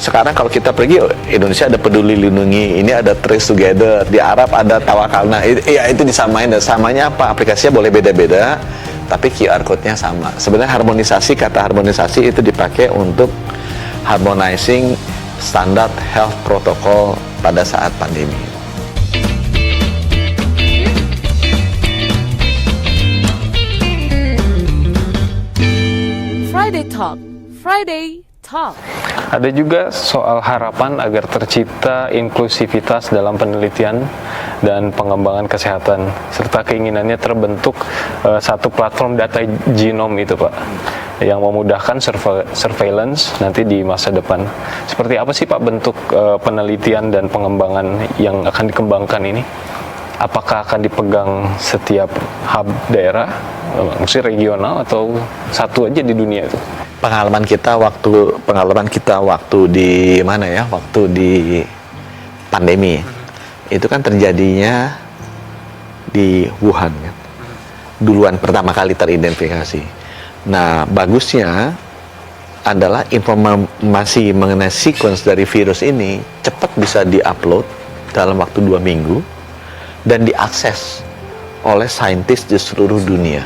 sekarang kalau kita pergi Indonesia ada Peduli Lindungi, ini ada Trace Together, di Arab ada Tawakalna. Itu disamain, dan samanya apa? Aplikasinya boleh beda-beda, tapi QR code-nya sama. Sebenarnya harmonisasi, kata harmonisasi itu dipakai untuk harmonizing standar health protocol pada saat pandemi. Friday Talk. Ada juga soal harapan agar tercipta inklusivitas dalam penelitian dan pengembangan kesehatan, serta keinginannya terbentuk satu platform data genom itu, Pak, yang memudahkan surveillance nanti di masa depan. Seperti apa sih, Pak, bentuk penelitian dan pengembangan yang akan dikembangkan ini? Apakah akan dipegang setiap hub daerah, maksudnya regional, atau satu aja di dunia itu? Pengalaman kita waktu di mana ya? Waktu di pandemi. Itu kan terjadinya di Wuhan kan. Duluan pertama kali teridentifikasi. Nah, bagusnya adalah informasi mengenai sequence dari virus ini cepat bisa di-upload dalam waktu 2 minggu dan diakses oleh saintis di seluruh dunia.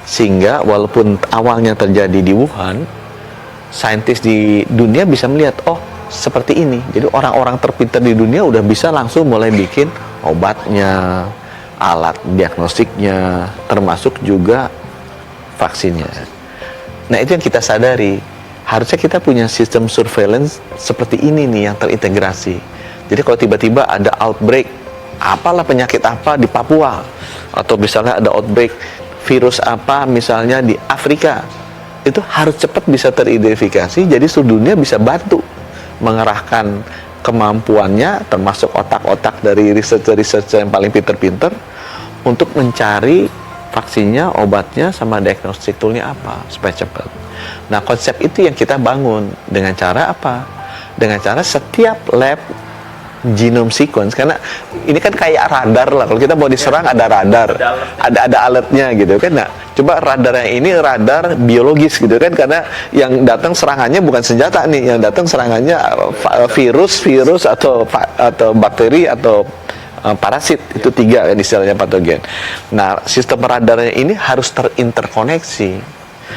Sehingga walaupun awalnya terjadi di Wuhan, saintis di dunia bisa melihat, oh seperti ini. Jadi orang-orang terpintar di dunia udah bisa langsung mulai bikin obatnya, alat diagnostiknya, termasuk juga vaksinnya. Nah, itu yang kita sadari. Harusnya kita punya sistem surveillance seperti ini nih yang terintegrasi. Jadi kalau tiba-tiba ada outbreak, apalah penyakit apa di Papua, atau misalnya ada outbreak virus apa misalnya di Afrika, itu harus cepat bisa teridentifikasi. Jadi seluruh dunia bisa bantu mengerahkan kemampuannya, termasuk otak-otak dari researcher yang paling pinter-pinter untuk mencari vaksinnya, obatnya, sama diagnostik toolnya apa supaya cepat. Nah, konsep itu yang kita bangun dengan cara apa? Dengan cara setiap lab genome sequence, karena ini kan kayak radar lah. Kalau kita mau diserang ada radar, ada alertnya gitu kan. Nah, coba radarnya ini radar biologis gitu kan, karena yang datang serangannya bukan senjata nih, yang datang serangannya virus atau bakteri atau parasit. Itu 3 kan istilahnya patogen. Nah, sistem radarnya ini harus terinterkoneksi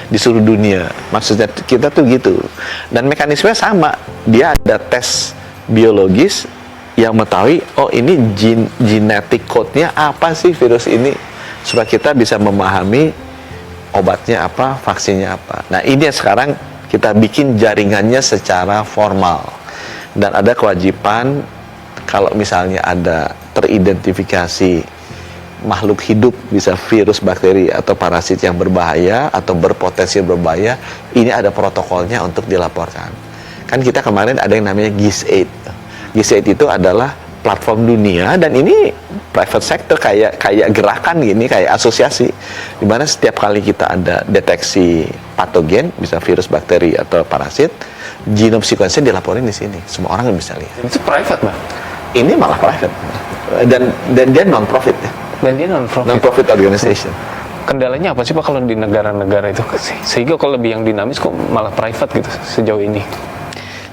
di seluruh dunia. Maksudnya kita tuh gitu. Dan mekanismenya sama. Dia ada tes biologis yang mengetahui, oh ini genetic code-nya apa sih virus ini, supaya kita bisa memahami obatnya apa, vaksinnya apa. Nah, ini yang sekarang kita bikin jaringannya secara formal, dan ada kewajiban kalau misalnya ada teridentifikasi makhluk hidup, bisa virus, bakteri, atau parasit yang berbahaya atau berpotensi berbahaya, ini ada protokolnya untuk dilaporkan. Kan kita kemarin ada yang namanya GIS8. GIS8 itu adalah platform dunia, dan ini private sector, kayak gerakan gini, kayak asosiasi, dimana setiap kali kita ada deteksi patogen, bisa virus, bakteri, atau parasit, genome sequence-nya dilaporin di sini, semua orang bisa lihat. Itu private, Bang? Ini malah private, dan dia non-profit ya. Dan dia non-profit organization. Kendalanya apa sih, Pak, kalau di negara-negara itu, sehingga kalau lebih yang dinamis kok malah private gitu sejauh ini?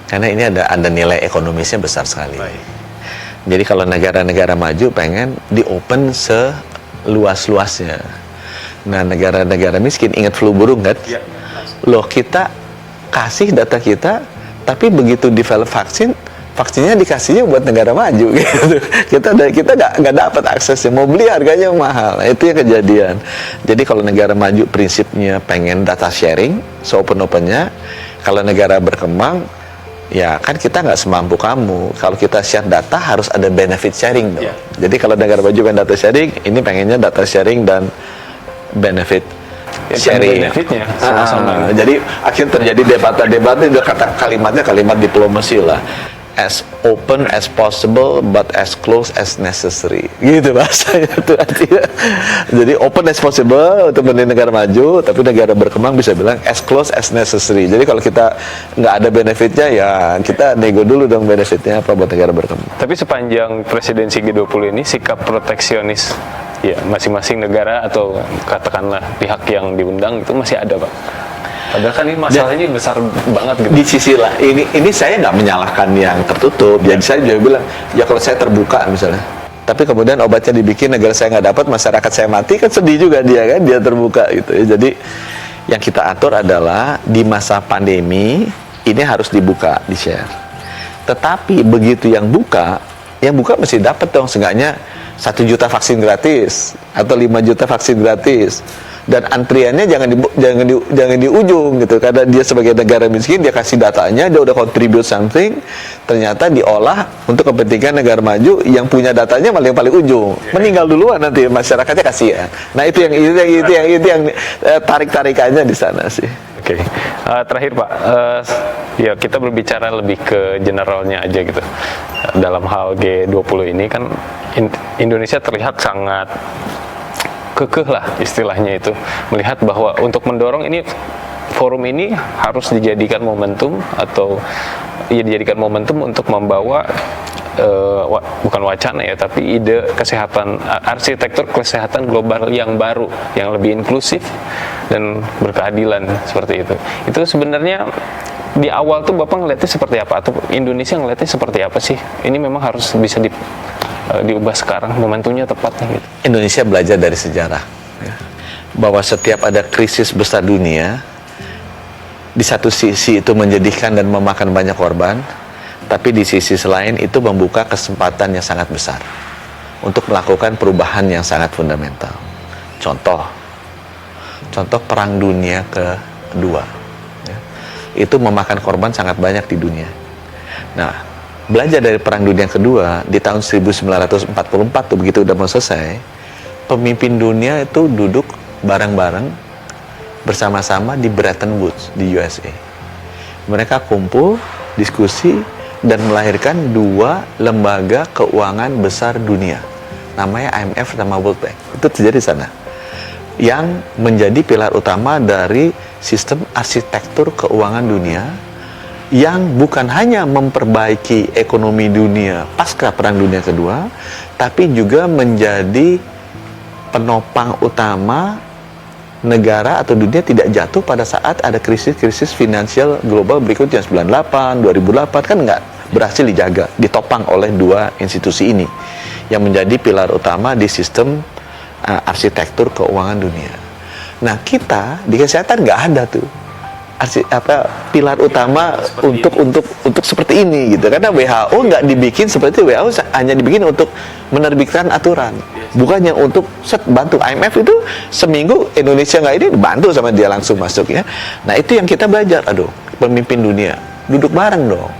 Karena ini ada nilai ekonomisnya besar sekali. Jadi kalau negara-negara maju pengen di open seluas-luasnya. Nah, negara-negara miskin, ingat flu burung kan? Ya. Loh, kita kasih data kita, tapi begitu develop vaksinnya dikasihnya buat negara maju gitu. Kita nggak dapat aksesnya, mau beli harganya mahal. Nah, itu yang kejadian. Jadi kalau negara maju prinsipnya pengen data sharing, open-nya. Kalau negara berkembang, ya kan kita nggak semampu kamu. Kalau kita share data harus ada benefit sharing dong. Yeah. Jadi kalau negara maju kan data sharing, ini pengennya data sharing dan benefit sharing. Benefitnya sama-sama. Jadi akhirnya terjadi debat itu kalimatnya kalimat diplomasi lah. As open as possible but as close as necessary. Gitu bahasanya itu artinya. Jadi open as possible untuk negara maju, tapi negara berkembang bisa bilang as close as necessary. Jadi kalau kita nggak ada benefitnya, ya kita nego dulu dong benefitnya apa buat negara berkembang. Tapi sepanjang presidensi G20 ini sikap proteksionis ya masing-masing negara atau katakanlah pihak yang diundang itu masih ada, Pak? Padahal kan ini masalahnya besar banget gitu. Di sisi lah, ini saya nggak menyalahkan yang tertutup. Jadi saya juga bilang, ya kalau saya terbuka misalnya. Tapi kemudian obatnya dibikin, negara saya nggak dapat, masyarakat saya mati, kan sedih juga dia kan, dia terbuka gitu ya. Jadi yang kita atur adalah di masa pandemi ini harus dibuka, di-share. Tetapi begitu yang buka mesti dapat dong, seenggaknya 1 juta vaksin gratis atau 5 juta vaksin gratis. Dan antriannya jangan di ujung gitu, karena dia sebagai negara miskin, dia kasih datanya, dia udah contribute something, ternyata diolah untuk kepentingan negara maju yang punya datanya malah yang paling ujung, meninggal duluan nanti masyarakatnya kasihan. Nah itu yang tarik-tarikannya di sana sih. Oke. Terakhir Pak, ya kita berbicara lebih ke generalnya aja gitu. Dalam hal G20 ini kan Indonesia terlihat sangat kekeh lah istilahnya itu, melihat bahwa untuk mendorong ini, forum ini harus dijadikan momentum, atau ya dijadikan momentum untuk membawa bukan wacana ya, tapi ide kesehatan, arsitektur kesehatan global yang baru, yang lebih inklusif dan berkeadilan seperti itu. Itu sebenarnya di awal tuh Bapak ngeliatnya seperti apa, atau Indonesia ngeliatnya seperti apa sih? Ini memang harus bisa diubah sekarang, momentumnya tepatnya gitu. Indonesia belajar dari sejarah ya, bahwa setiap ada krisis besar dunia, di satu sisi itu menjadikan dan memakan banyak korban, tapi di sisi lain itu membuka kesempatan yang sangat besar untuk melakukan perubahan yang sangat fundamental. Contoh Perang Dunia Kedua ya, itu memakan korban sangat banyak di dunia. Nah, belajar dari Perang Dunia Kedua di tahun 1944 tuh, begitu udah mau selesai, pemimpin dunia itu duduk bareng-bareng bersama-sama di Bretton Woods di USA. Mereka kumpul, diskusi, dan melahirkan 2 lembaga keuangan besar dunia, namanya IMF sama World Bank. Itu terjadi di sana, yang menjadi pilar utama dari sistem arsitektur keuangan dunia, yang bukan hanya memperbaiki ekonomi dunia pasca Perang Dunia Kedua, tapi juga menjadi penopang utama negara atau dunia tidak jatuh pada saat ada krisis-krisis finansial global berikutnya, 98, 2008, kan nggak berhasil dijaga, ditopang oleh 2 institusi ini yang menjadi pilar utama di sistem arsitektur keuangan dunia. Nah, kita di kesehatan nggak ada tuh pilar utama untuk seperti ini gitu, karena WHO nggak dibikin seperti itu. WHO hanya dibikin untuk menerbitkan aturan, bukan yang untuk bantu. IMF itu seminggu Indonesia nggak ini dibantu sama dia langsung masuk ya. Nah itu yang kita belajar, pemimpin dunia duduk bareng dong,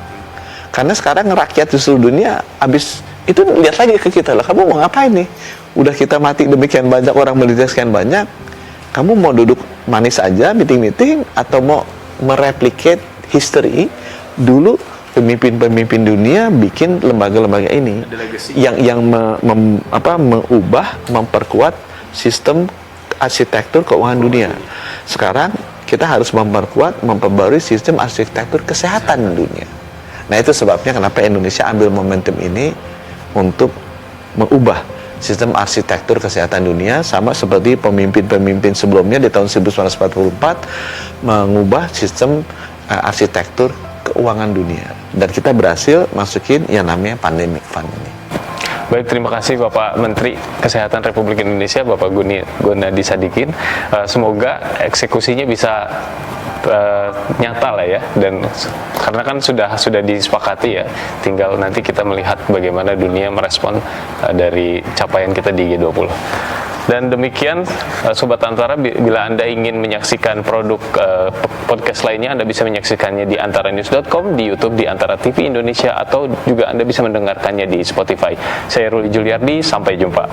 karena sekarang rakyat di seluruh dunia habis itu lihat lagi ke kita lah, kamu mau ngapain nih, udah kita mati demikian banyak, orang menderita sekian banyak, kamu mau duduk manis aja meeting-meeting atau mau mereplicate history? Dulu pemimpin-pemimpin dunia bikin lembaga-lembaga ini yang mengubah, memperkuat sistem arsitektur keuangan dunia. Sekarang kita harus memperbarui sistem arsitektur kesehatan dunia. Nah itu sebabnya kenapa Indonesia ambil momentum ini untuk mengubah sistem arsitektur kesehatan dunia, sama seperti pemimpin-pemimpin sebelumnya di tahun 1944 mengubah sistem arsitektur keuangan dunia, dan kita berhasil masukin yang namanya pandemic fund ini. Baik, terima kasih Bapak Menteri Kesehatan Republik Indonesia, Bapak Gunadi Sadikin. Semoga eksekusinya bisa nyata lah ya, dan karena kan sudah disepakati ya, tinggal nanti kita melihat bagaimana dunia merespon dari capaian kita di G20. Dan demikian Sobat Antara, bila Anda ingin menyaksikan produk podcast lainnya, Anda bisa menyaksikannya di antaranews.com, di YouTube di Antara TV Indonesia, atau juga Anda bisa mendengarkannya di Spotify. Saya Ruli Juliardi, sampai jumpa.